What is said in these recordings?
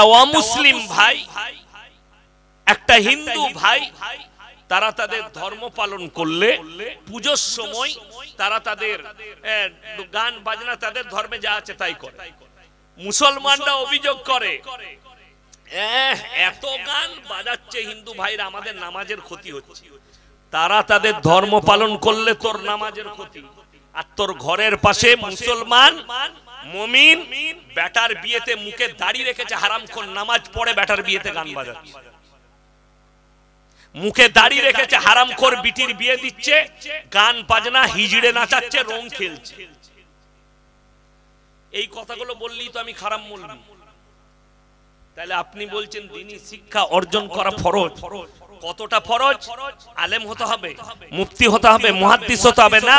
একটা অমুসলিম ভাই, একটা হিন্দু ভাই, তারা তাদের ধর্ম পালন করলে পূজোর সময় তারা তাদের গান বাজনা তাদের ধর্মে যা আছে তাই করে। মুসলমানরা অভিযোগ করে এত গান বাজাচ্ছে হিন্দু ভাইরা, আমাদের নামাজের ক্ষতি হচ্ছে। তারা তাদের ধর্ম পালন করলে তোর নামাজের ক্ষতি, আর তোর ঘরের পাশে মুসলমান মুমিন বেটার বিয়েতে মুখে দাড়ি রেখেছে, হারামখোর নামাজ পড়ে বেটার বিয়েতে গান বাজাচ্ছে, মুখে দাড়ি রেখেছে, হারামখোর বিটির বিয়ে দিচ্ছে, গান বাজনা হিজড়ে নাচাচ্ছে, রং খেলছে। এই কথাগুলো বললেই তো আমি খারাপ বলবো। তাহলে আপনি বলছেন দ্বীনি শিক্ষা অর্জন করা ফরজ। কতটা ফরজ? আলেম হতে হবে, মুফতি হতে হবে, মুহাদ্দিস হতে হবে না,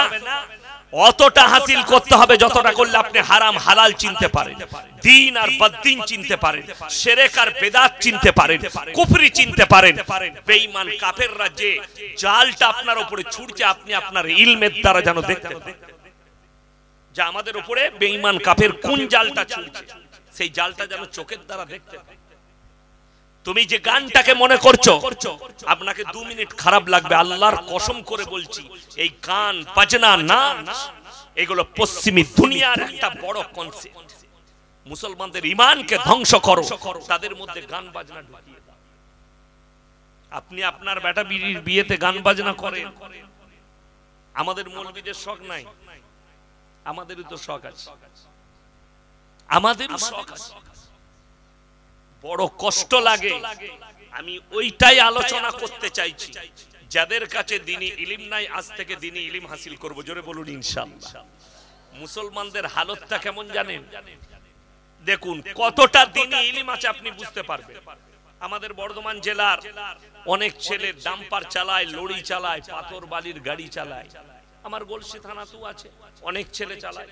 অতটা হাসিল করতে হবে যতটা করলে আপনি হারাম হালাল চিনতে পারেন, দ্বীন আর বদ্দীন চিনতে পারেন, শিরক আর বিদআত চিনতে পারেন, কুফরি চিনতে পারেন। বেঈমান কাফেররা যে জালটা আপনার উপরে ছুড়ছে, আপনি আপনার ইলমের দ্বারা যেন দেখতে পারেন যে আমাদের উপরে বেঈমান কাফের কোন জালটা ছুড়ছে, সেই জালটা যেন চোখের দ্বারা দেখতে পারেন। তুমি যে গানটাকে মনে করছো, আপনাকে 2 মিনিট খারাপ লাগবে, আল্লাহর কসম করে বলছি, এই গান বাজনা নাচ এগুলো পশ্চিমী দুনিয়ার একটা বড় কনসেপ্ট। মুসলমানদের ঈমানকে ধ্বংস করো, তাদের মধ্যে গান বাজনা ঢুকিয়ে দাও। আপনি আপনার বেটা বিটির বিয়েতে গান বাজনা করেন, আমাদের মৌলবীদের শখ নাই? আমাদেরও তো শখ আছে, আমাদেরও শখ আছে। বড় কষ্ট লাগে। আমি ওইটাই আলোচনা করতে চাইছি, যাদের কাছে দ্বীনি ইলম নাই আজ থেকে দ্বীনি ইলম হাসিল করব। জোরে বলুন ইনশাআল্লাহ। মুসলমানদের হালতটা কেমন জানেন? দেখুন কতটা দ্বীনি ইলম আছে আপনি বুঝতে পারবেন। আমাদের বর্ধমান জেলার অনেক ছেলে ডাম্পার চালায়, লরি চালায়, পাথর বালির গাড়ি চালায়। আমার গলসি থানাতেও আছে, অনেক ছেলে চালায়।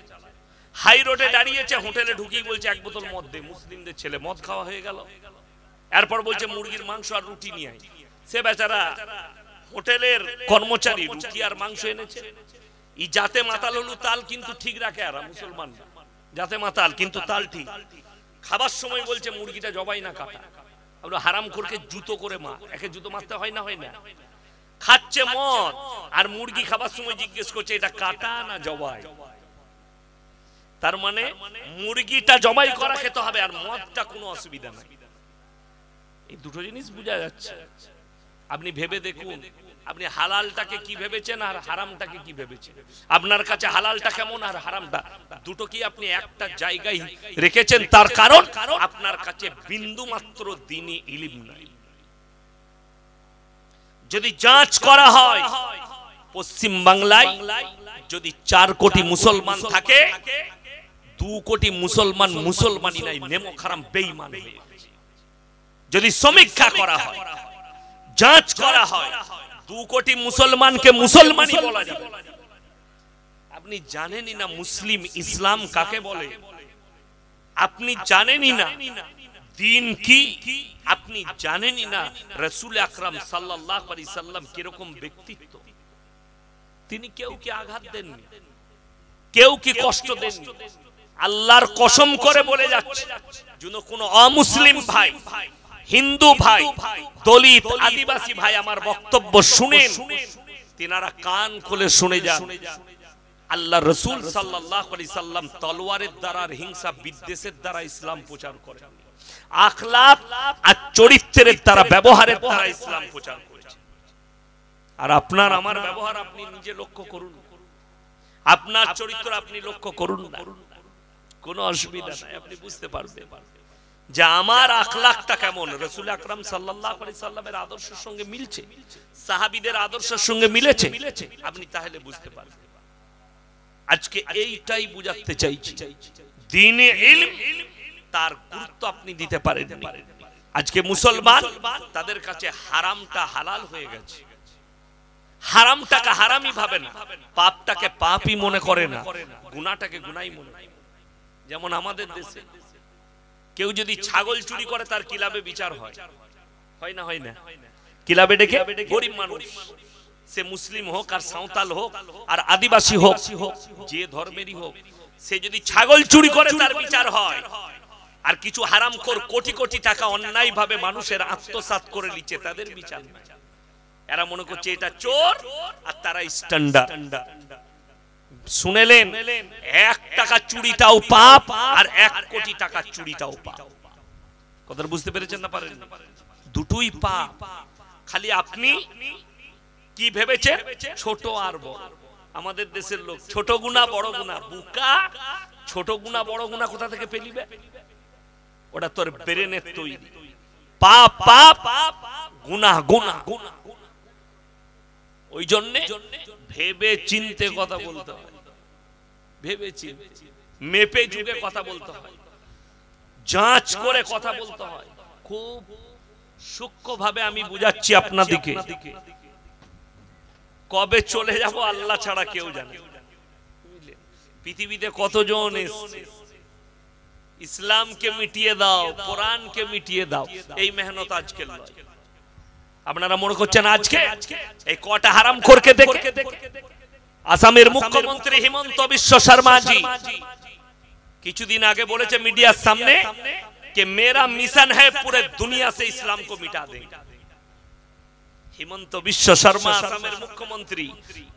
হাই রোডে দাঁড়িয়েছে, হোটেলে ঢুকিয়ে বলছে 1 বোতল মদ দে। মুসলিমদের ছেলে, মদ খাওয়া হয়ে গেল, এরপর বলছে মুরগির মাংস আর রুটি নিয়ে আয়। সে বেচারা হোটেলের কর্মচারী রুটি আর মাংস এনেছে। ই যাতে মাতাল হলু তাল কিন্তু ঠিক রাখে, আর মুসলমান যাতে মাতাল কিন্তু তাল ঠিক। খাবার সময় বলছে মুরগিটা জবাই না কাটা। আমরা হারামখোরকে জুতো করে মা, একে জুতো মারতে হয় না? হয় না? খাচ্ছে মদ আর মুরগি খাবার সময় জিজ্ঞেস করছে এটা কাটা না জবাই। তার মানে মুরগিটা জবাই করা খেতে হবে, আর মদটা কোনো অসুবিধা নাই। এই দুটো জিনিস বোঝা যাচ্ছে। আপনি ভেবে দেখুন, আপনি হালালটাকে কি ভেবেছেন আর হারামটাকে কি ভেবেছেন? আপনার কাছে হালালটা কেমন আর হারামটা, দুটো কি আপনি একটা জায়গায় রেখেছেন? তার কারণ আপনার কাছে বিন্দু মাত্র দ্বীনি ইলম নাই। যদি যাচ করা হয়, পশ্চিম বাংলায় যদি 4 কোটি মুসলমান থাকে, 2 কোটি মুসলমান মুসলমানই নাই, নেমো খারাম বেঈমান। যদি সমীক্ষা করা হয়, যাচ করা হয়, 2 কোটি মুসলমানকে মুসলমানই বলা যাবে। আপনি জানেনই না মুসলিম ইসলাম কাকে বলে, আপনি জানেনই না দ্বীন কি, আপনি জানেনই না রাসূল আকরাম সাল্লাল্লাহু আলাইহি সাল্লাম কিরকম ব্যক্তিত্ব। তিনি কেউ কি আঘাত দেননি, কেউ কি কষ্ট দেননি। আল্লাহর কসম করে বলে যাচ্ছে, যেন কোন অমুসলিম ভাই, হিন্দু ভাই, দলিত আদিবাসী ভাই আমার বক্তব্য শুনেন, তিনারা কান খুলে শুনে যান। আল্লাহ রাসূল সাল্লাল্লাহু আলাইহি সাল্লাম তলোয়ারের দ্বারা আর হিংসা বিদ্বেষের দ্বারা ইসলাম প্রচার করেন, আখলাক আর চরিত্রের দ্বারা, ব্যবহারের দ্বারা ইসলাম প্রচার করেছে। আর আপনার আমার ব্যবহার আপনি নিজে লক্ষ্য করুন, আপনার চরিত্র আপনি লক্ষ্য করুন না, কোনো অসুবিধা নাই, আপনি বুঝতে পারবেন যে আমার আখলাকটা কেমন। রাসূল আকরাম সাল্লাল্লাহু আলাইহি সাল্লামের আদর্শের সঙ্গে মিলছে, সাহাবীদের আদর্শের সঙ্গে মিলেছে, আপনি তাহলে বুঝতে পারবেন। আজকে এইটাই বুঝাতে চাইছি, দ্বীনে ইলম তার গুরুত্ব আপনি দিতে পারেন। আজকে মুসলমান তাদের কাছে হারামটা হালাল হয়ে গেছে, হারামটাকে হারামই ভাবে না, পাপটাকে পাপই মনে করে না, গুনাহটাকে গুনাহই মনে করে। যেমন আমাদের দেশে কেউ যদি ছাগল চুরি করে তার কিলাবে বিচার হয়, হয় না? হয় না? কিলাবে ডেকে গরিব মানুষ, সে মুসলিম হোক আর সাঁওতাল হোক আর আদিবাসী হোক, যে ধর্মেরই হোক, সে যদি ছাগল চুরি করে তার বিচার হয়। আর কিছু হারামখোর কোটি কোটি টাকা অন্যায় ভাবে মানুষের আত্মসাৎ করে নিচ্ছে, তাদের বিচার নাই। এরা মনে করছে এটা চোর আর তারা স্ট্যান্ডার্ড। শুনেলেন, 1 টাকা চুরিটাও পাপ আর 1 কোটি টাকা চুরিটাও পাপ। কথা বুঝতে পেরেছেন না পারেন? দুটোই পাপ। খালি আপনি কি ভেবেছেন ছোট আর বড়। আমাদের দেশের লোক ছোট গুনাহ বড় গুনাহ, বুকা। ছোট গুনাহ বড় গুনাহ কোথা থেকে পেলিবে? ওটা তোর ব্রেনের তৈরি। পাপ পাপ, গুনাহ গুনাহ। ওই জন্য ভেবে চিন্তে কথা বলতে হয়, ভেবে চিন্তে মেপে যুগে কথা বলতে হয়, যাচ করে কথা বলতে হয়। খুব সূক্ষ্মভাবে আমি বুঝাচ্ছি আপনাদেরকে। কবে চলে যাব আল্লাহ ছাড়া কেউ জানে। পৃথিবীতে কতজন এসেছে, ইসলামকে মিটিয়ে দাও, কোরআনকে মিটিয়ে দাও, এই মেহনত আজকে নয়। আপনারা মনে করছেন আজকে এই কটা হারামখোরকে দেখে? আসামের মুখ্যমন্ত্রী হিমন্ত বিশ্ব শর্মাজি কিছুদিন আগে বলেছে মিডিয়ার সামনে कि मेरा मिशन है पूरे दुनिया से इस्लाम को मिटा देंगे। हिमंत विश्व शर्मा आसामेर मुख्यमंत्री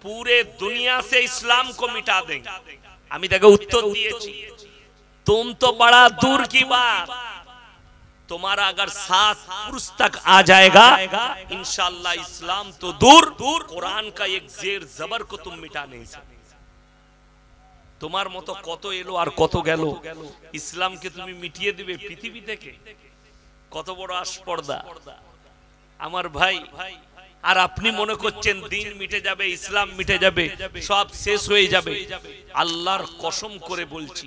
पूरे दुनिया से इस्लाम को मिटा देंगे। আমি তাকে উত্তর দিয়েছি, तुम तो बड़ा दूर की बात, तुम्हारा अगर 7 पुरुष तक आ जाएगा इंशाअल्लाह इस्लाम तो दूर, कुरान का एक जेर जबर को तुम मिटा नहीं सकते। তোমার মতো কত এলো আর কত গেল, ইসলামকে তুমি মিটিয়ে দিবে পৃথিবী থেকে? কত বড় আস্পর্ধা আমার ভাই। আর আপনি মনে করছেন দিন মিটে যাবে, ইসলাম মিটে যাবে, সব শেষ হয়ে যাবে। আল্লাহর কসম করে বলছি,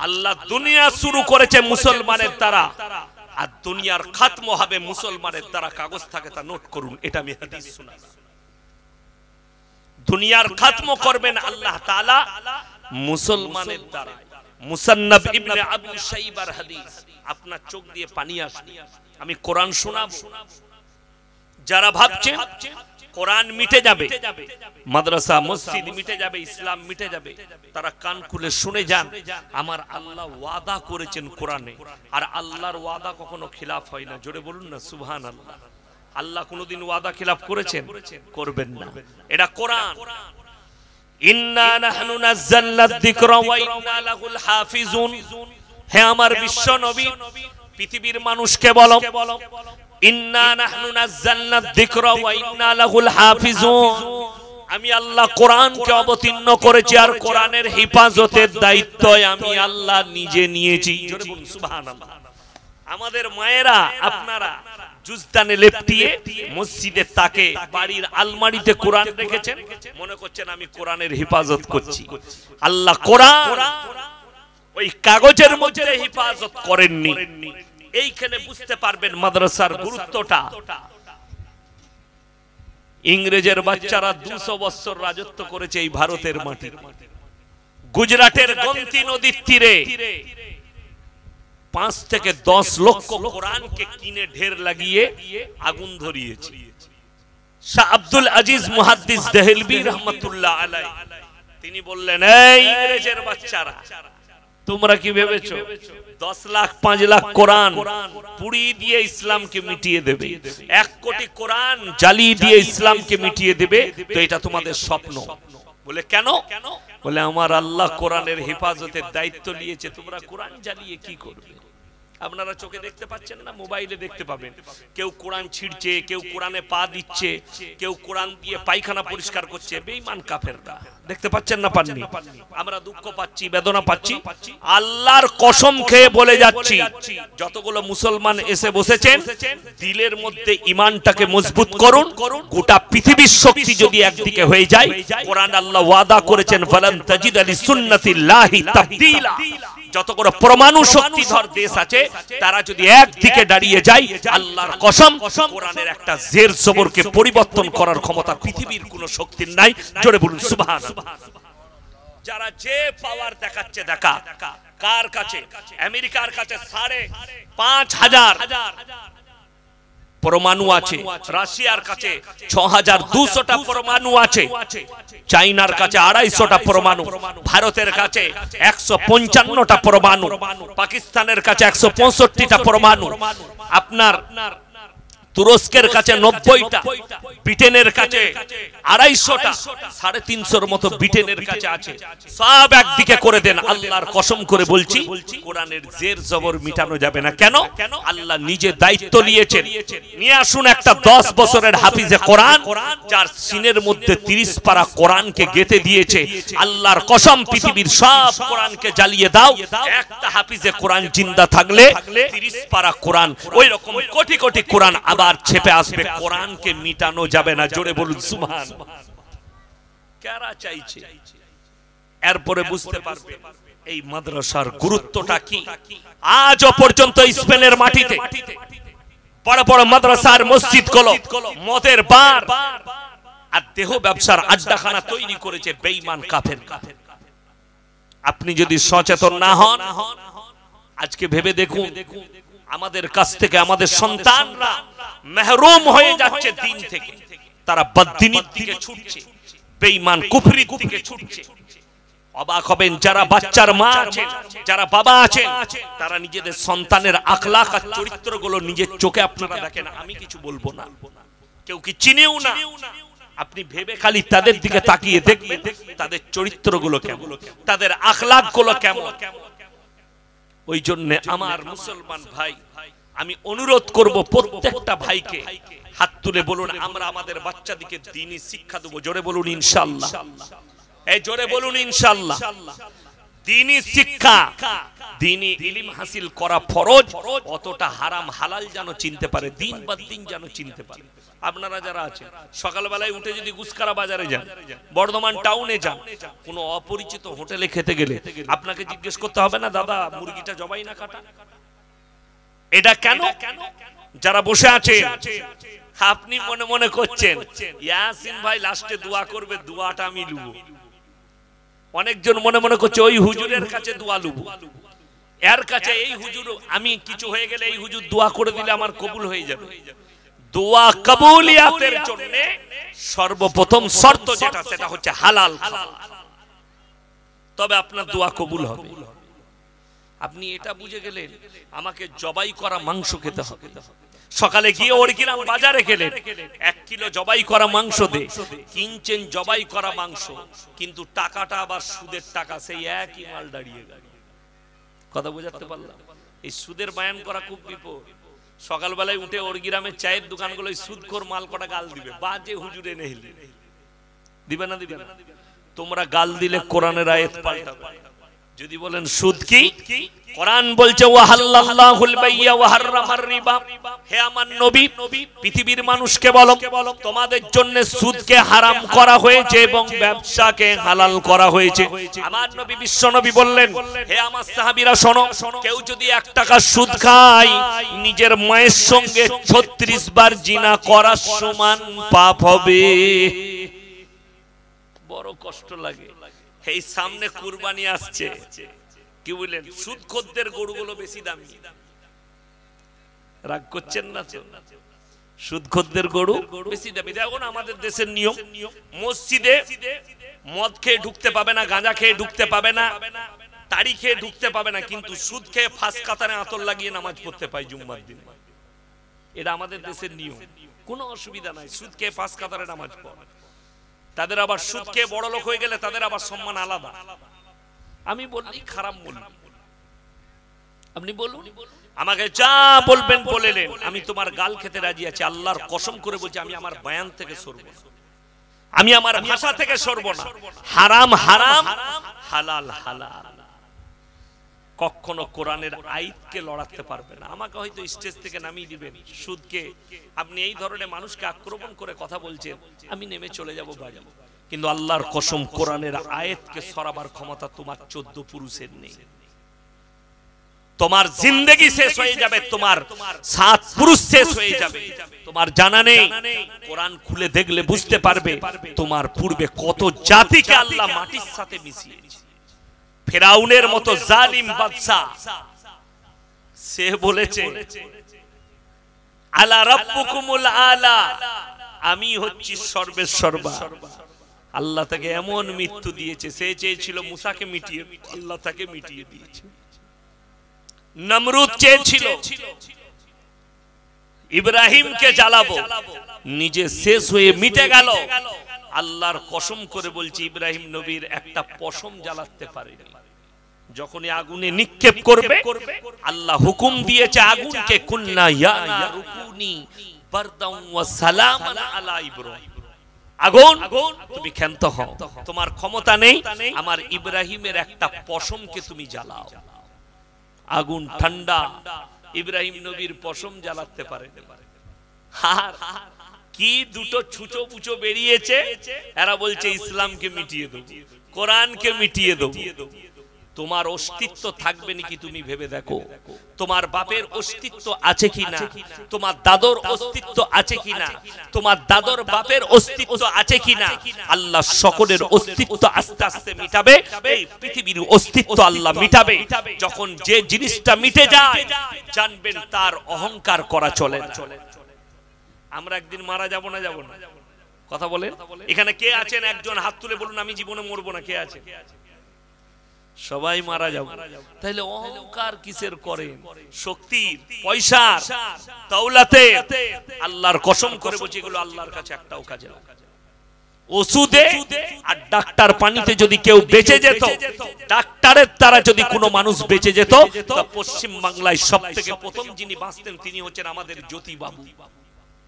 আল্লাহ দুনিয়া শুরু করেছে মুসলমানের দ্বারা, আর দুনিয়ার খাতম হবে মুসলমানের দ্বারা। কাগজ থাকে তা নোট করুন, এটা আমি হাদিস শোনালাম। দুনিয়ার খাতম করবেন আল্লাহ তাআলা মুসলমানের দ্বারা। মুসান্নাফ ইবনে আবু শাইবার হাদিস, আপনার চোখ দিয়ে পানি আসবে। আমি কোরআন শোনাবো। যারা ভাবছেন কোরআন মিটে যাবে, মাদ্রাসা মসজিদ মিটে যাবে, ইসলাম মিটে যাবে, তারা কান খুলে শুনে যান। আমার আল্লাহ ওয়াদা করেছেন কোরআনে, আর আল্লাহর ওয়াদা কখনো খিলাফ হয় না। জোরে বলুন না সুবহানাল্লাহ। আল্লাহ কোনোদিন ওয়াদা খিলাফ করেছেন? করবেন না। এটা কোরআন। ইন্না নাহনু নাযালনা যিকরা ওয়া ইন্না লাহুল হাফিজুন। হে আমার বিশ্ব নবী, পৃথিবীর মানুষকে বলো, ইন্না নাহনু নাযালনা যিকরা ওয়া ইন্না লাহুল হাফিজুন। আমি আল্লাহ কোরআনকে অবতীর্ণ করেছি, আর কোরআনের হেফাজতের দায়িত্ব আমি আল্লাহ নিজে নিয়েছি। জোরে বলুন সুবহানাল্লাহ। আমাদের মায়েরা আপনারা জুজদানে লেপটিয়ে মসজিদের তাকে, বাড়ির আলমারিতে কোরআন রেখেছেন, মনে করছেন আমি কোরআনের হেফাজত করছি। আল্লাহ কোরআন ওই কাগজের মধ্যে হেফাজত করেননি। এইখানে বুঝতে পারবেন মাদ্রাসার গুরুত্বটা। ইংরেজের বাচ্চারা 200 বছর রাজত্ব করেছে এই ভারতের মাটি। গুজরাটের গোমতী নদীর তীরে 5 থেকে 10 লক্ষ কোরআনকে কিনে ঢের লাগিয়ে আগুন ধরিয়েছে। শাহ আব্দুল আজিজ মুহাদ্দিস দেহলভী রাহমাতুল্লাহ আলাইহি তিনি বললেন, এই ইংরেজের বাচ্চারা, তোমরা কি ভেবেছো 10 লাখ 5 লাখ কোরআন পুড়িয়ে দিয়ে ইসলামকে মিটিয়ে দেবে? 1 কোটি কোরআন জ্বালিয়ে দিয়ে ইসলামকে মিটিয়ে দেবে? তো এটা তোমাদের স্বপ্ন। বলে কেন? বলে আমার আল্লাহ কোরআনের হেফাজতের দায়িত্ব নিয়েছে, তোমরা কোরআন জ্বালিয়ে কি করবে? আপনারা চোখে দেখতে পাচ্ছেন না, মোবাইলে দেখতে পাবেন। কেউ কোরআন ছিঁড়ছে, কেউ কোরআনে পা দিচ্ছে, কেউ কোরআন দিয়ে পায়খানা পরিষ্কার করছে। বেঈমান কাফেররা দেখতে পাচ্ছেন না? পাননি? আমরা দুঃখ পাচ্ছি, বেদনা পাচ্ছি। আল্লাহর কসম খেয়ে বলে যাচ্ছি, যতগুলো মুসলমান এসে বসেছেন, দিলের মধ্যে ঈমানটাকে মজবুত করুন। গোটা পৃথিবীর শক্তি যদি একদিকে হয়ে যায়, কোরআন আল্লাহ ওয়াদা করেছেন, ফালান তাজিদ লিসুন্নাতিল্লাহি তাবদীলা। যতগুলো পরমাণু শক্তিধর দেশ আছে, তারা যদি একদিকে দাঁড়িয়ে যায়, আল্লাহর কসম কোরআনের একটা জের জবরকে পরিবর্তন করার ক্ষমতা পৃথিবীর কোনো শক্তির নাই। জোরে বলুন সুবহানাল্লাহ। যারা যে পাওয়ার দেখাচ্ছে, দেখা কার কাছে? আমেরিকার কাছে 5,500 পরমাণু আছে, রাশিয়ার কাছে 6200টা পরমাণু আছে, চাইনার কাছে 250টা পরমাণু, ভারতের কাছে 155টা পরমাণু, পাকিস্তানের কাছে 165টা পরমাণু, আপনার তুরস্কের কাছে 90টা, ব্রিটেনের কাছে 250টা, 350-র মতো ব্রিটেনের কাছে আছে। সব একদিকে করে দেন, আল্লাহর কসম করে বলছি কোরআনের জের জবর মিটানো যাবে না। কেন? আল্লাহ নিজে দায়িত্ব নিয়েছেন। নিয়ে আসুন একটা 10 বছরের হাফিজে কোরআন, যার সিনের মধ্যে 30 পারা কোরআনকে গেঁথে দিয়েছে। আল্লাহর কসম, পৃথিবীর সব কোরআনকে জ্বালিয়ে দাও, একটা হাফিজে কোরআন জিন্দা থাকলে 30 পারা কোরআন, ওই রকম কোটি কোটি কোরআন আবার ছেপে আসবে। কোরআনকে মিটানো যাবে না। জোরে বলুন সুবহানাল্লাহ। কারা চাইছে? এরপরে বুঝতে পারবে এই মাদ্রাসার গুরুত্বটা কি। আজও পর্যন্ত স্পেনের মাটিতে বড় বড় মাদ্রাসার মসজিদগুলো মদের বার আর দেহ ব্যবসার আড্ডাখানা তৈরি করেছে বেঈমান কাফের। আপনি যদি সচেতন না হন, আজকে ভেবে দেখুন আমাদের কাছ থেকে আমাদের সন্তানরা মেহরুম হয়ে যাচ্ছে দিন থেকে। তারা বদদিনীর দিকে ছুটছে, বেঈমান কুফরির দিকে ছুটছে। অবাক হবেন যারা বাচ্চার মা আছেন, যারা বাবা আছেন, তারা নিজেদের সন্তানের আখলাক আর চরিত্রগুলো নিজের চোখে আপনারা দেখেন। আমি কিছু বলবো না, কেউ কি চিনেও না, আপনি ভেবে খালি তাদের দিকে তাকিয়ে দেখবেন তাদের চরিত্রগুলো কেমন, তাদের আখলাকগুলো কেমন। ওই জন্য আমার মুসলমান ভাই, আমি অনুরোধ করব প্রত্যেকটা ভাইকে হাত তুলে বলুন আমরা আমাদের বাচ্চাদেরকে দ্বীনি শিক্ষা দেব। জোরে বলুন ইনশাআল্লাহ। এই জোরে বলুন ইনশাআল্লাহ। দ্বীনি শিক্ষা, দ্বীনি ইলম হাসিল করা ফরজ, অতটা হারাম হালাল যেন চিনতে পারে, দিন বাদ দিন যেন চিনতে পারে। আপনারা যারা আছেন সকালবেলায় উঠে যদি গুসকারা বাজারে যান, বর্ধমান টাউনে যান, কোনো অপরিচিত হোটেলে খেতে গেলে আপনাকে জিজ্ঞেস করতে হবে না দাদা মুরগিটা জবাই না কাটা? এটা কেন? যারা বসে আছে আপনি মনে মনে করছেন ইয়াসিন ভাই লাস্টে দোয়া করবে, দোয়াটা আমি লুবো। অনেকজন মনে মনে করছে ওই হুজুরের কাছে দোয়া লুবো, এর কাছে এই হুজুর, আমি কিছু হয়ে গেলে এই হুজুর দোয়া করে দিলে আমার কবুল হয়ে যাবে। দোয়া কবুলিয়াতের জন্য সর্বপ্রথম শর্ত যেটা, সেটা হচ্ছে হালাল খাবার, তবে আপনার দোয়া কবুল হবে। আপনি এটা বুঝে গেলেন আমাকে জবাই করা মাংস খেতে হবে। সকালে গিয়ে ওরগ্রাম বাজারে গেলেন, 1 কিলো জবাই করা মাংস দে, কিনছেন জবাই করা মাংস, কিন্তু টাকাটা আবার সুদের টাকা, সেই একই মাল দাঁড়িয়ে গেল। কথা বোঝাতে পারলাম? এই সুদের বায়ান করা খুব বিপদ। সকালবেলায় উঠে ওরগ্রামের চায়ের দোকানগুলো সুদখোর মাল কটা গাল দিবে, বাজে হুজুরে নেহলে দিবে না? দিবে না? তোমরা গাল দিলে কোরআনের আয়াত পাল্টাবে। যদি বলেন সুদ কি, কোরআন বলছে ওয়াহাল্লাল্লাহুল বাইয়া ওয়া হাররামার রিবা। হে আমার নবী, পৃথিবীর মানুষকে বলো তোমাদের জন্য সুদকে হারাম করা হয়েছে এবং ব্যবসাকে হালাল করা হয়েছে। আমার নবী বিশ্ব নবী বললেন, হে আমার সাহাবীরা শোনো, কেউ যদি 1 টাকা সুদ খায় নিজের মায়ের সঙ্গে 36 বার জিনা করার সমান পাপ হবে। বড় কষ্ট লাগে। এই সামনে কুরবানি আসছে, কি বলেন সুদখোরদের গরুগুলো বেশি দামি। রাগ করছেন না তো? সুদখোরদের গরু বেশি দামি। দেখুন আমাদের দেশের নিয়ম, মসজিদে মদ খেয়ে ঢুকতে পাবে না, গাঁজা খেয়ে ঢুকতে পাবে না, তাড়ি খেয়ে ঢুকতে পাবে না, কিন্তু সুদ খেয়ে ফাঁস কাতারে আতর লাগিয়ে নামাজ পড়তে পায় জুম্মার দিন। এটা আমাদের দেশের নিয়ম, কোনো অসুবিধা নাই। সুদ খেয়ে ফাঁস কাতারে নামাজ পড়ে। তাদের আবার সুদ খেয়ে বড় লোক হয়ে গেলে তাদের আবার সম্মান আলাদা। আমি বললি খারাপ বলি, আপনি বলুন, আমাকে যা বলবেন বলেলেন, আমি তোমার গাল খেতে রাজি আছি। আল্লাহর কসম করে বলছি আমি আমার বয়ান থেকে সরব না, আমি আমার ভাষা থেকে সরব না। হারাম হারাম, হালাল হালাল। কখনো কোরআনের আয়াতকে লড়াতে পারবে না। আমাকে হয়তো স্টেজ থেকে নামিয়ে দিবেন, সুদকে আপনি এই ধরনের মানুষকে আক্রমণ করে কথা বলছেন, আমি নেমে চলে যাব বাড়ি। কিন্তু আল্লাহর কসম কোরআনের আয়াতকে সরাবার ক্ষমতা তোমার 14 পুরুষের নেই। তোমার জিন্দেগি শেষ হয়ে যাবে, তোমার 7 পুরুষ শেষ হয়ে যাবে, তোমার জানা নেই। কোরআন খুলে দেখলে বুঝতে পারবে তোমার পূর্বে কত জাতিকে আল্লাহ মাটির সাথে মিশিয়েছে। ফেরাউনের মতো জালিম বাদশা, সে বলেছে আলা রাব্বুকুমুল আলা, আমি হচ্ছি সর্বেসর্বা। আল্লাহ তাকে এমন মৃত্যু দিয়েছে, সে চেয়েছিল মুসাকে মিটিয়ে, আল্লাহ তাকে মিটিয়ে দিয়েছে। নমরুদ চেয়েছিল ইব্রাহিমকে জ্বালাবো, নিজে শেষ হয়ে মিটে গেল। আল্লাহর কসম করে বলছি, ইব্রাহিম নবীর একটা পশম জ্বালাতে পারেনি। যখনই আগুনে নিক্ষেপ করবে, আল্লাহ হুকুম দিয়েছে আগুনকে, কুল্লা ইয়া নারুকুনি বারদাম ওয়া সালামান আলা ইব্রাহিম, আগুন তুমি ক্ষান্ত হও, তোমার ক্ষমতা নেই, আমার ইব্রাহিমের একটা পশমকে তুমি জ্বালাও। আগুন ঠান্ডা, ইব্রাহিম নবীর পশম জ্বালাতে পারে। আর কি দুটো ছুঁচো পুচো বেরিয়েছে, এরা বলছে ইসলামকে মিটিয়ে দেব, কোরআনকে মিটিয়ে দেব। তোমার অস্তিত্ব থাকবে নাকি তুমি ভেবে দেখো। তোমার বাপের অস্তিত্ব আছে কিনা, তোমার দাদর অস্তিত্ব আছে কিনা, তোমার দাদর বাপের অস্তিত্ব আছে কিনা। আল্লাহ সকলের অস্তিত্ব আস্তে আস্তে মিটাবে, এই পৃথিবীর অস্তিত্ব আল্লাহ মিটাবে। যখন যে জিনিসটা মিটে যায়, জানবেন তার অহংকার করা চলে না। আমরা একদিন মারা যাব না, যাব না? কথা বলেন। এখানে কে আছেন একজন হাত তুলে বলুন, আমি জীবনে মরবো না? কে আছে? সবাই মারা যাব। তাহলে অহংকার কিসের করেন? শক্তির, পয়সার, দৌলতে। আল্লাহর কসম করে বলছি, এগুলো আল্লাহর কাছে একটাও কাজে না। ওষুধে আর ডাক্তার পানিতে যদি কেউ বেঁচে যেত, ডাক্তারের দ্বারা যদি কোনো মানুষ বেঁচে যেত, তা পশ্চিম বাংলায় সব থেকে প্রথম যিনি বাঁচতেন তিনি হচ্ছেন আমাদের জ্যোতি বাবু।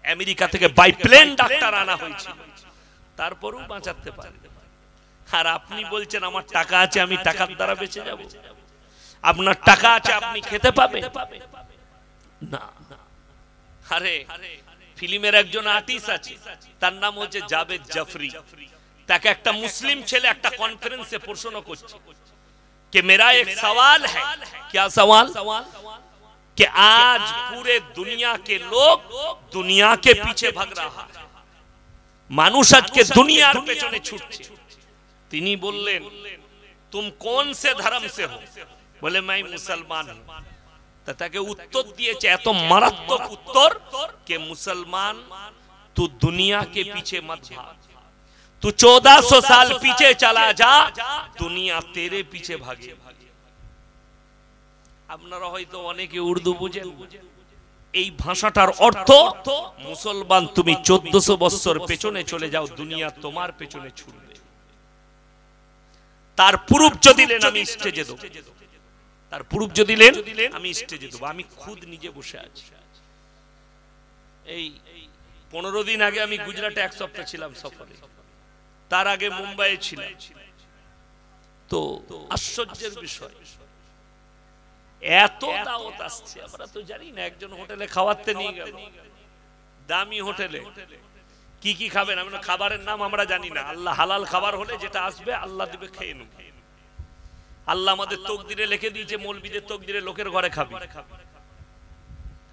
আমেরিকা থেকে বাই প্লেন ডাক্তার আনা হয়েছিল, তারপরেও বাঁচাতে পারে। আর আপনি বলছেন আমার টাকা আছে, আমি টাকার দ্বারা বেঁচে যাব। আপনার টাকা আছে, আপনি খেতে পাবেন না। আরে ফিল্মের একজন আর্টিস্ট আছে, তার নাম হচ্ছে জাভেদ জাফরি। তাকে একটা মুসলিম ছেলে একটা কনফারেন্সে প্রশ্ন করছে कि मेरा एक सवाल है। क्या सवाल? कि आज पूरे दुनिया के लोग दुनिया के पीछे भाग रहा है, মানুষ আজকে দুনিয়ার পেছনে ছুটছে। তিনি বললেন, तुम कौन से धर्म से हो? बोले मैं मुसलमान हूं। তাকে উত্তর দিয়েছে এত মারাত্মক উত্তর, कि मुसलमान तू दुनिया के पीछे मत भाग, तू 1400 साल पीछे चला जा, दुनिया तेरे पीछे भागे। আপনারা হয়তো অনেকে উর্দু বুঝেন, এই ভাষাটার অর্থ মুসলমান তুমি 1400 বছর পেছনে চলে যাও, দুনিয়া তোমার পেছনে ছুটবে। তার প্রুফ যদি দিলেন আমি স্টেজে দেব, তার প্রুফ যদি দিলেন আমি স্টেজে দেব। আমি খুদ নিজে বসে আছি। এই 15 দিন আগে আমি গুজরাটে এক সপ্তাহ ছিলাম সফরে, তার আগে মুম্বাইয়ে ছিলাম। তো আশ্চর্যের বিষয়, এত দাওয়াত আসছে, আমরা তো জানি না। একজন হোটেলে খাওয়াতে নিয়ে গেল, দামি হোটেলে। কি কি খাবেন? আমরা খাবারের নাম আমরা জানি না। আল্লাহ হালাল খাবার হলে যেটা আসবে আল্লাহ দিবে, খেয়ে নেব। আল্লাহ আমাদের তকদিরে লিখে দিয়েছে, মৌলবীদের তকদিরে লোকের ঘরে খাবি।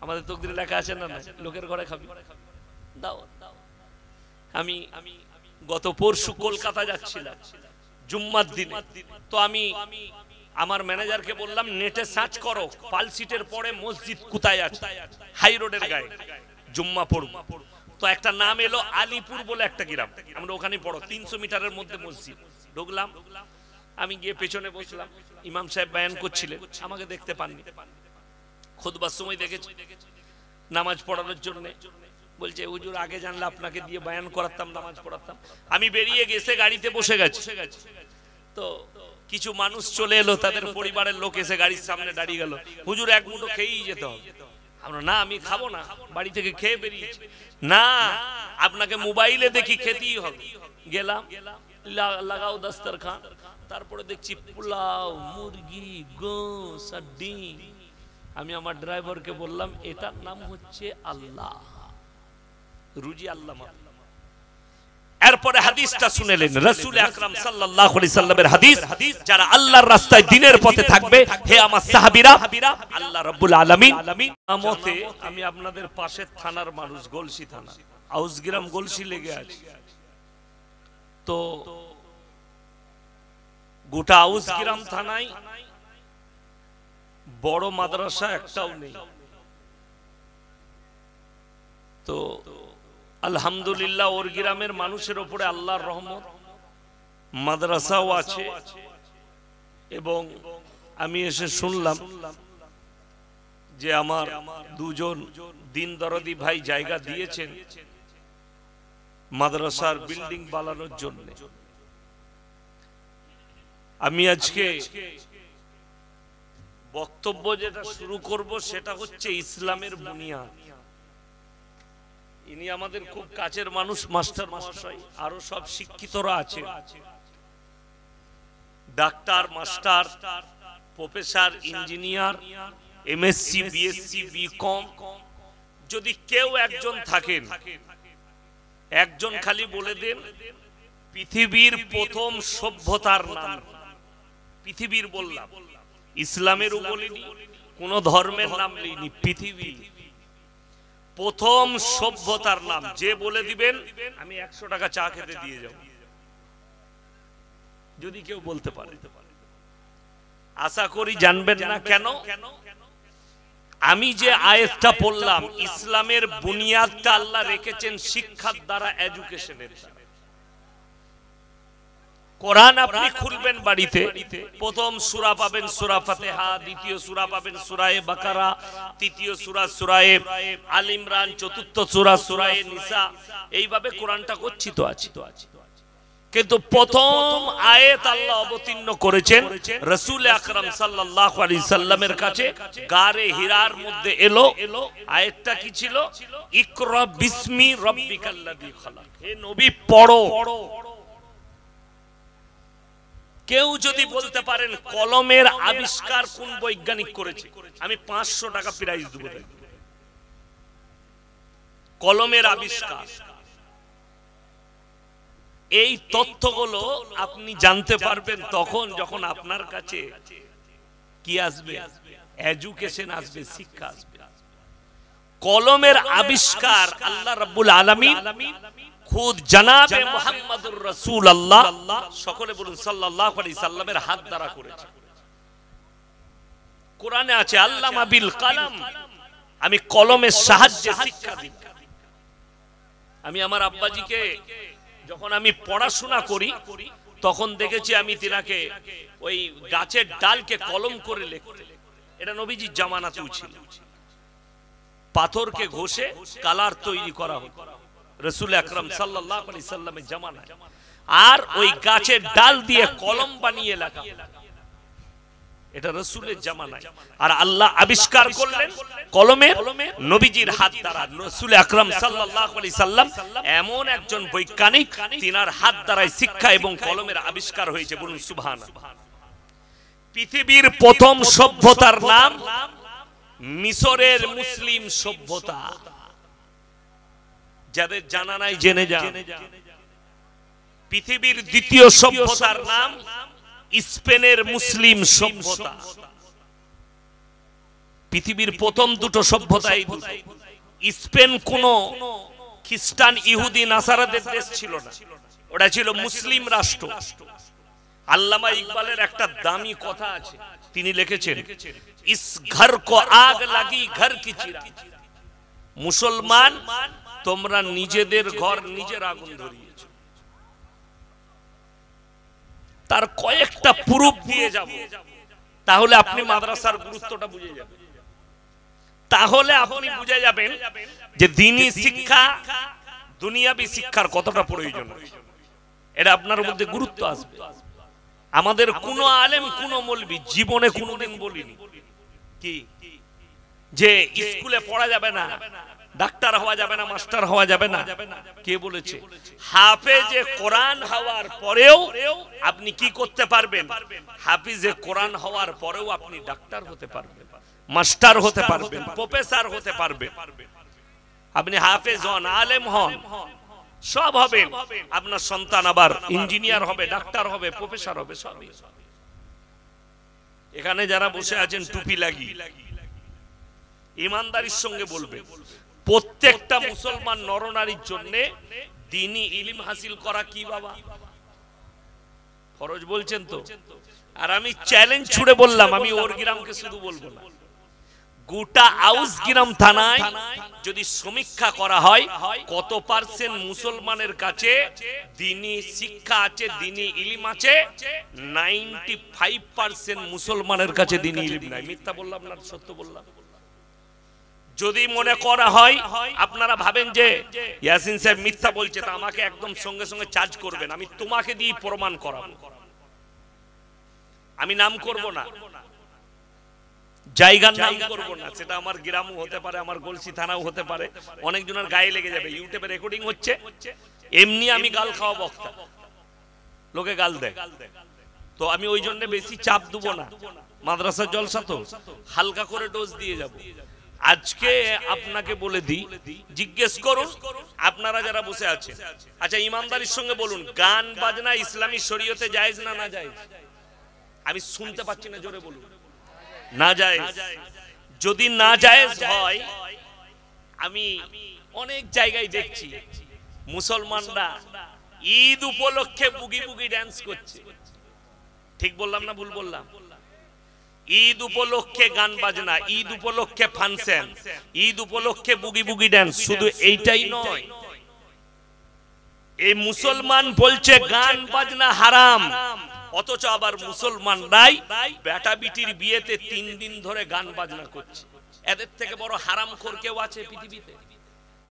আমাদের তকদিরে লেখা আছে না, লোকের ঘরে খাবি। দাও। আমি গত পরশু কলকাতা যাচ্ছিলাম জুম্মার দিনে। তো আমি আমার ম্যানেজারকে বললাম, নেটে সার্চ করো পালসিটের পরে মসজিদ কোথায় আছে, হাই রোডের গায়ে জুম্মা পড়ব। তো একটা নাম এলো আলিপুর বলে একটা গ্রাম, আমরা ওখানে পড়ো, 300 মিটারের মধ্যে মসজিদ। ঢুকলাম, আমি গিয়ে পেছনে বসলাম। ইমাম সাহেব বয়ান করছিলেন, আমাকে দেখতে পাননি, খুতবার সময় দেখেছি নামাজ পড়ানোর জন্য। বলছে হুজুর আগে জানলে আপনাকে দিয়ে বয়ান করাতাম, নামাজ পড়াতাম। আমি বেরিয়ে গেছে গাড়িতে বসে গেছি। তো কিছু মানুষ চলে এলো, তাদের পরিবারের লোক এসে গাড়ির সামনে দাঁড়িয়ে গেল, হুজুর এক মুঠো খেয়েই যেতে হবে। আমরা না, আমি খাবো না, বাড়ি থেকে খেয়ে বেরিয়েছি। না, আপনাকে মোবাইলে দেখি খেতেই হবে। গেলাম, লাগাও দস্তরখান। তারপরে দেখছি পোলাও, মুরগি, গোশ আর ডিম। আমি আমার ড্রাইভারকে বললাম, এটার নাম হচ্ছে আল্লাহ, রুজি আল্লাহ। এরপরে হাদিসটা শুনেলেন, রাসূল আকরাম সাল্লাল্লাহু আলাইহি সাল্লামের হাদিস, যারা আল্লাহর রাস্তায় দ্বীনের পথে থাকবে, হে আমার সাহাবীরা, আল্লাহ রাব্বুল আলামিন আমতে। আমি আপনাদের পাশের থানার মানুষ, গলসি থানা, আউসগ্রাম গলসি লেগে আছে। তো গোটা আউসগ্রাম থানায় বড় মাদ্রাসা একটাও নেই। তো আলহামদুলিল্লাহ ওর গ্রামের মানুষের উপরে আল্লাহর রহমত, মাদ্রাসাও আছে। এবং আমি এসে শুনলাম যে আমার দুজন দিন দরদি ভাই জায়গা দিয়েছেন মাদ্রাসার বিল্ডিং বানানোর জন্য। আমি আজকে বক্তব্য যেটা শুরু করব সেটা হচ্ছে ইসলামের বুনিয়াদ। ইনি আমাদের খুব কাছের মানুষ, মাস্টার মহাশয়, আরো সব শিক্ষিতরা আছে, doctor, master, professor, engineer, MSc, BSc, BCom. যদি কেউ একজন থাকেন, একজন খালি বলে দেন পৃথিবীর প্রথম সভ্যতার নাম। পৃথিবীর বললাম, ইসলামেরও বলিনি, কোন ধর্মের নাম নেই, পৃথিবী প্রথম সভ্যতার নাম যে বলে দিবেন আমি 100 টাকা চা খেতে দিয়ে যাব, যদি কেউ বলতে পারে। আশা করি জানবেন না। কেন? আমি যে আয়াতটা পড়লাম, ইসলামের বুনিয়াদটা আল্লাহ রেখেছেন শিক্ষার দ্বারা, এডুকেশনের দ্বারা। কোরআন আপনি খুলবেন বাড়িতে, প্রথম সূরা পাবেন সূরা ফাতিহা, দ্বিতীয় সূরা পাবেন সূরা বাকারা, তৃতীয় সূরা সূরা আল ইমরান, চতুর্থ সূরা সূরা নিসা। এইভাবে কোরআনটা গচ্ছিত আছে। কিন্তু প্রথম আয়াত আল্লাহ অবতীর্ণ করেছেন রাসূল আকরাম সাল্লাল্লাহু আলাইহি সাল্লামের কাছে, গারে হিরার মধ্যে এলো। আয়াতটা কি ছিল? ইকরা বিসমি রাব্বিকাল্লাযী খালাক। হে নবী পড়ো। কেউ যদি বলতে পারেন কলমের আবিষ্কার কোন বৈজ্ঞানিক করেছে, আমি 500 টাকা প্রাইজ দেব। কলমের আবিষ্কার, এই তথ্যগুলো আপনি জানতে পারবেন তখন যখন আপনার কাছে কি আসবে? এডুকেশন আসবে, শিক্ষা আসবে। কলমের আবিষ্কার আল্লাহ রাব্বুল আলামিন খুদ জনাবে মুহাম্মদুর রাসূলুল্লাহ, সকলে বলুন সাল্লাল্লাহু আলাইহি সাল্লামের হাত দ্বারা করেছে। কোরআনে আছে আল্লামা বিল কলম, আমি কলমের সাহায্যে শিক্ষা দিই। আমি আমার আব্বাজিকে যখন আমি পড়াশোনা করি তখন দেখেছি আমি তিনাকে ওই গাছের ডালকে কলম করে লিখতে। এটা নবীজির জামানাতেও ছিল। পাথরকে ঘষে কালার তৈরি করা হতো রাসূল আকরাম সাল্লাল্লাহু আলাইহি সাল্লামের জামানায়। আর ওই গাছের ডাল দিয়ে কলম বানিয়ে লেখা, এটা রাসূলের জামানায়। আর আল্লাহ আবিষ্কার করলেন কলমের নবীজির হাত দ্বারা। রাসূল আকরাম সাল্লাল্লাহু আলাইহি সাল্লাম এমন একজন বৈজ্ঞানিক, তিনার হাত দ্বারাই শিক্ষা এবং কলমের আবিষ্কার হয়েছে। বলুন সুবহানাল্লাহ। পৃথিবীর প্রথম সভ্যতার নাম মিশরের মুসলিম সভ্যতা। যাদের জানা নাই জেনে যান। পৃথিবীর দ্বিতীয় সভ্যতার নাম স্পেনের মুসলিম সভ্যতা। পৃথিবীর প্রথম দুটো সভ্যতা এই দুটো। স্পেন কোন খ্রিস্টান, ইহুদি, নাসারাদের দেশ ছিল না, ওটা ছিল মুসলিম রাষ্ট্র। আল্লামা ইকবালের একটা দামি কথা আছে, তিনি লিখেছেন ইস ঘর কো আগ লাগি ঘর কি চিরা। মুসলমান, তোমরা নিজেদের ঘর নিজের আগুন ধরিয়েছো। তার কয়েকটা প্রুফ দিয়ে যাব, তাহলে আপনি মাদ্রাসার গুরুত্বটা বুঝে যাবেন। তাহলে আপনি বুঝে যাবেন যে দ্বীনি শিক্ষা, দুনিয়াবি শিক্ষার কতটা প্রয়োজন। এটা আপনার মধ্যে গুরুত্ব আসবে। আমাদের কোন আলেম, কোন মৌলবি জীবনে কোনদিন বলিনি কি যে স্কুলে পড়া যাবে না, ডাক্তার হওয়া যাবে না, মাস্টার হওয়া যাবে না। কে বলেছে? হাফেজে কোরআন হওয়ার পরেও আপনি কি করতে পারবেন? হাফিজে কোরআন হওয়ার পরেও আপনি ডাক্তার হতে পারবেন, মাস্টার হতে পারবেন, প্রফেসর হতে পারবেন। আপনি হাফেজ হন, আলেম হন, সব হবেন। আপনার সন্তান আবার ইঞ্জিনিয়ার হবে, ডাক্তার হবে, প্রফেসর হবে, সবই। এখানে যারা বসে আছেন টুপি লাগিয়ে, ইমানদারির সঙ্গে বলবেন, প্রত্যেকটা মুসলমান নরনারীর জন্য দ্বীনি ইলম হাসিল করা কি বাবা ফরজ বলছেন তো? আর আমি চ্যালেঞ্জ ছুড়ে বললাম, আমি ওর গ্রামকে শুধু বলবো না, গোটা আউসগ্রাম থানায় যদি সমীক্ষা করা হয় কত পার্সেন্ট মুসলমানের কাছে দ্বীনি শিক্ষা আছে, দ্বীনি ইলম আছে? 95% মুসলমানের কাছে দ্বীনি ইলম নাই। মিথ্যা বললাম না সত্য বললাম? যদি মনে করা হয় আপনারা ভাবেন যে ইয়াসিন সাহেব মিথ্যা বলছে, তা আমাকে একদম সঙ্গে সঙ্গে চার্জ করবেন, আমি তোমাকে দিয়ে প্রমাণ করাবো। আমি নাম করব না, জায়গার নাম করব না, সেটা আমার গ্রামও হতে পারে, আমার গলসি থানাও হতে পারে, অনেকজনের গায়ে লেগে যাবে। ইউটিউবে রেকর্ডিং হচ্ছে, এমনি আমি গাল খাওয়া বক্তা, লোকে গাল দেয়, তো আমি ওই জন্য বেশি চাপ দেবো না। মাদ্রাসার জলসা তো হালকা করে ডোজ দিয়ে যাব। আজকে আপনাকে বলে দিই, জিজ্ঞেস করুন আপনারা যারা বসে আছেন, আচ্ছা ইমানদারির সঙ্গে বলুন, গান বাজনা ইসলামী শরীয়তে জায়েজ না না জায়েজ? আমি শুনতে পাচ্ছি না, জোরে বলুন। না জায়েজ। যদি না জায়েজ হয়, আমি অনেক জায়গায় দেখছি মুসলমানরা ঈদ উপলক্ষে বুগি বুগি ড্যান্স করছে। ঠিক বললাম না ভুল বললাম? ঈদ উপলক্ষে গান বাজনা, ঈদ উপলক্ষে ফাংশন, ঈদ উপলক্ষে বুগি বুগি ড্যান্স। শুধু এইটাই নয়, এই মুসলমান বলছে গান বাজনা হারাম, অথচ আবার মুসলমানরাই বেটা বিটির বিয়েতে 3 দিন ধরে গান বাজনা করছে। এদের থেকে বড় হারামখোর কেউ আছে পৃথিবীতে?